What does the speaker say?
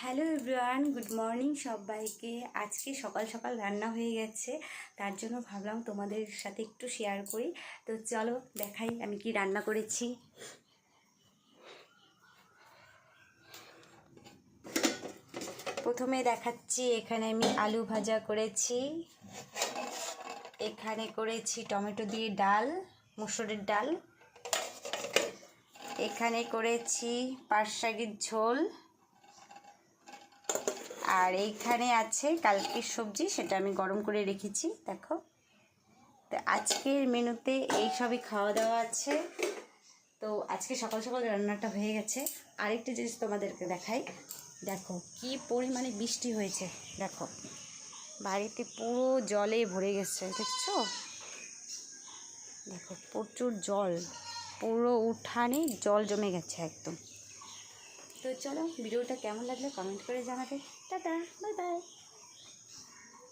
Hello everyone, good morning সবাইকে। আজকে সকাল সকাল রান্না হয়ে গেছে, তার জন্য ভাবলাম তোমাদের সাথে একটু শেয়ার করি। তো চলো দেখাই আমি কি রান্না করেছি। প্রথমে দেখাচ্ছি, এখানে আমি আলু ভাজা করেছি, এখানে করেছি টমেটো দিয়ে ডাল, মুসুরের ডাল, এখানে করেছি পাট শাকের ঝোল, আর এইখানে আছে কালকের সবজি, সেটা আমি গরম করে রেখেছি। দেখো, তো আজকের মেনুতে এই সবই খাওয়া দাওয়া আছে। তো আজকে সকাল সকাল রান্নাটা হয়ে গেছে। আরেকটা জিনিস তোমাদেরকে দেখাই, দেখো কি পরিমাণে বৃষ্টি হয়েছে। দেখো বাড়িতে পুরো জলে ভরে গেছে, দেখছো? দেখো প্রচুর জল, পুরো উঠানে জল জমে গেছে একদম। তো চলো, ভিডিওটা কেমন লাগলো কমেন্ট করে জানাবে। Tata, bye bye.